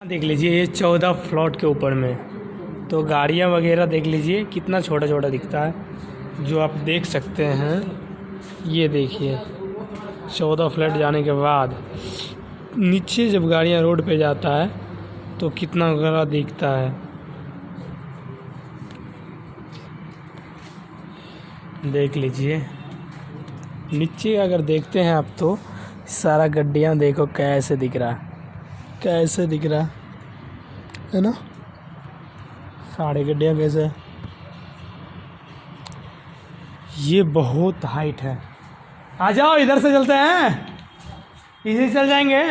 देख लीजिए ये 14 फ्लोर के ऊपर में, तो गाड़ियाँ वगैरह देख लीजिए कितना छोटा छोटा दिखता है जो आप देख सकते हैं। ये देखिए 14 फ्लैट जाने के बाद नीचे जब गाड़ियाँ रोड पे जाता है तो कितना बड़ा दिखता है। देख लीजिए नीचे अगर देखते हैं आप तो सारा गड्डियाँ देखो कैसे दिख रहा है, कैसे दिख रहा है ना, सारे गड्डियाँ कैसे। ये बहुत हाइट है। आ जाओ इधर से चलते हैं, इधर चल जाएंगे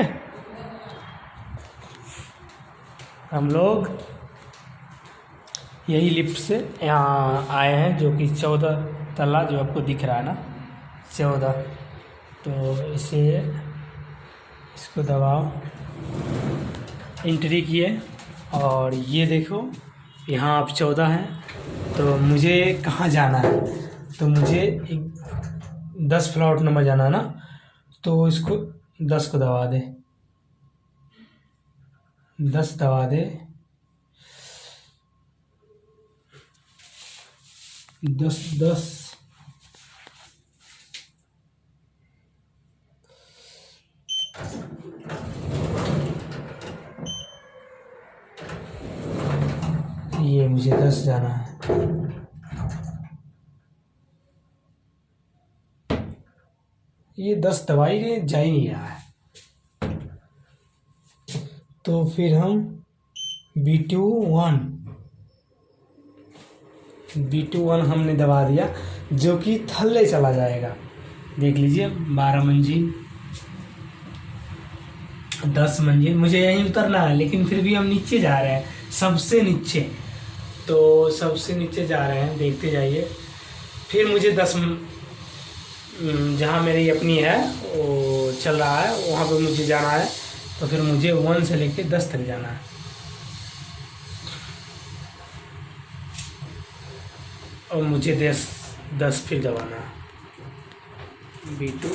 हम लोग। यही लिफ्ट से यहाँ आए हैं जो कि 14 तल्ला जो आपको दिख रहा है ना 14। तो इसे इसको दबाओ, एंट्री किए और ये देखो यहाँ आप 14 हैं। तो मुझे कहाँ जाना है, तो मुझे 10 फ्लोर नंबर जाना है ना, तो इसको 10 को दबा दे, 10 दबा दे, 10 ये मुझे 10 जाना है। ये 10 दवाई के जा ही नहीं रहा है, तो फिर हम B21 हमने दबा दिया जो कि थल्ले चला जाएगा। देख लीजिए 12 मंजिल 10 मंजिल, मुझे यहीं उतरना है लेकिन फिर भी हम नीचे जा रहे हैं, सबसे नीचे। तो सबसे नीचे जा रहे हैं, देखते जाइए। फिर मुझे 10 जहाँ मेरी अपनी है वो चल रहा है वहाँ पे मुझे जाना है, तो फिर मुझे 1 से लेके 10 तक जाना है। और मुझे 10 फिर दबाना है B2